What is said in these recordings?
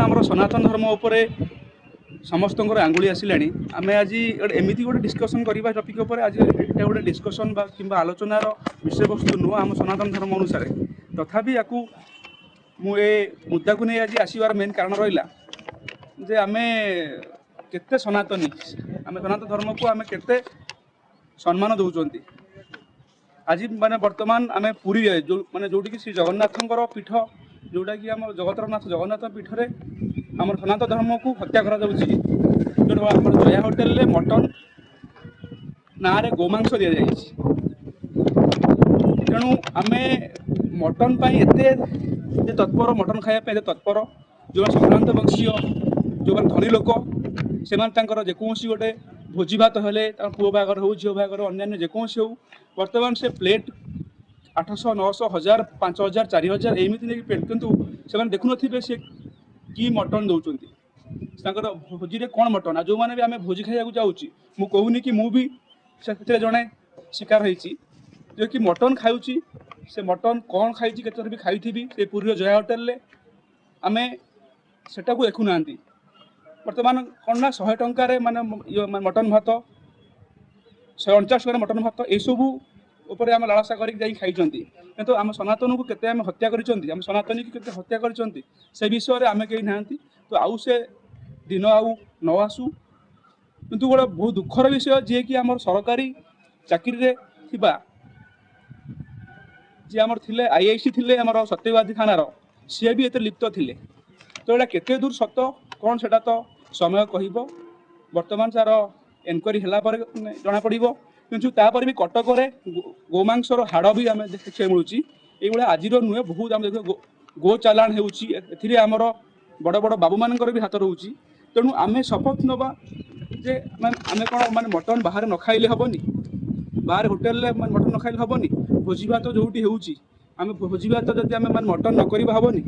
आम सनातन धर्म उपरे समस्त आंगुली आसला आम आज एमती गोटे डिस्कसन करवा टपिक आज ये गोटे डिस्कसन कि आलोचनार विषय वस्तु नुह आम सनातन धर्म अनुसार तथापि या मुझे मुद्दा को नहीं आज आसबार मेन कारण रहा जे आम केते सनातनी आम सनातन धर्म को आम केते सम्मान दौरान आज माने वर्तमान आम पुरी जो माने जोटी कि श्री जगन्नाथ पीठ जोटा कि आम जगतरनाथ जगन्नाथ पीठ रे आम सनातन धर्म को हत्या करा जो जया होटेल रे मटन ना रे गोमांस दि जाए तेणु आम मटन एते तत्पर मटन खायापी तत्पर जो संक्रांत वंशीय जो धनी लोक से जेकोसी गोटे भोजी भात हेले पुओ बागर हो झील बागर अन्य जेकोसी हो बर्तमान से प्लेट 800 900 1000 5000 4000 एमती नहीं प्लेट कितु से देखु थे सी कि मटन दौरान भोजी में कौन मटन जो मैंने भी आम भोजी खाइबा जाऊँगी मुझे कहूनी कि मुझे से जड़े शिकार होती जो कि मटन खाऊँगी से मटन कौन खाई केत भी खाई से पुरी जया होटेल आम सेटा को देखुना बर्तमान कौन ना 100 टंकार माने मटन भात 149 टकर मटन भात यू उपर आम लालसा कर खाई किंतु आम सनातन को केते आम हत्या कर सनातनी की केते हत्या कर से विषय आम कहीं ना तो आउ से दिन आउ न आसू किंतु गोटे बहुत दुखर विषय जी कि आम सरकारी चाकरी जी आम थे आईआईसी थे आम सत्यवादी थानार सी भी एत लिप्त थे तो यहाँ केते दूर सत कौन से तो समय कह बर्तमान सार एनक्वारी है जना पड़ किंतु तापर भी कटक गोमांसर हाड़ भी आम देखा मिलूँ ये आज नुहे बहुत आम देख गो चालाण होमर बड़ बड़ बाबू मान भी हाथ रोचे तेणु आम शपथ नवा जे आम कौन माने मटन बाहर न खाइले हेनी बाहर होटेल मटन न खाइले हेनी भोजी भात जो आम भोजी भात जब आम मटन न करवा हेनी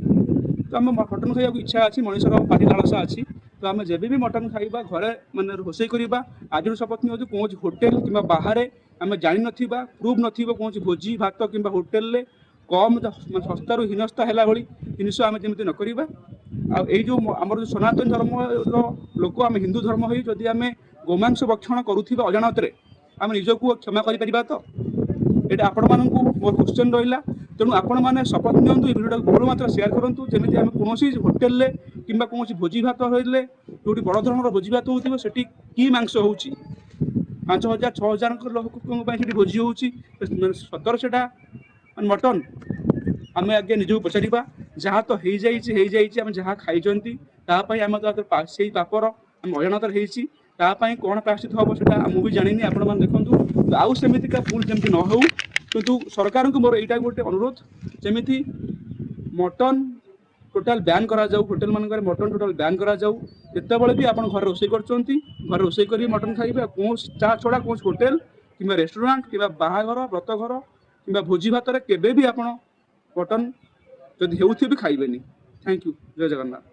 तो आम मटन खाइबा इच्छा अच्छी मनुष्यर पाटी लालसा अच्छी तो आम जब भी मटन खाइबा घरे माने रोषे करवा आज शपथ नहीं कौन होटेल कि बाहर आम जानी ना प्रूफ न कौन भोजी भात कि होटेल कम सस्तार हीनस्ता है भाई जिनस आम जमी न करवा जो आम जो सनातन धर्म लोक आम हिंदू धर्म हो जदि आम गोमांस भक्षण करुवा अजाणत आम निजक क्षमा कर तो ये आपण मानक मोर क्वेश्चन रहा तेणु आपण मैंने शपथ नियंतु ये भिडियो बहुल मात्रा शेयर करूँ जमी आम कौन होटेल कि कौन भोजी भात होले जो बड़ धरण भोजी भात हो कि मांस हो 5000 6000 लोक भोजी हो सतर से मटन आम आगे निजक पचारा जहाँ तो हो जाम जहाँ खाई आम से पापर आम अजाणत होती कौन प्रायश्चित हम से मुझे जानी आपण मैंने देखूँ आउ सेमिका भूल जमी न हो किंतु सरकार को मोर यहाँ गोटे अनुरोध जमी मटन टोटाल बैन करा जाऊ होटेल मान मटन टोटाल बैन करा जाऊ जितेबाला भी आप घर रोषे कर रोषे कर मटन खाइबे कौन ता छड़ा कौन होटेल कि रेस्टोरेंट कि बाहाघर व्रतघर कि भोजी भात केवे भी आप मटन जदि हो खाइबेनी। Thank you. जय जगन्नाथ।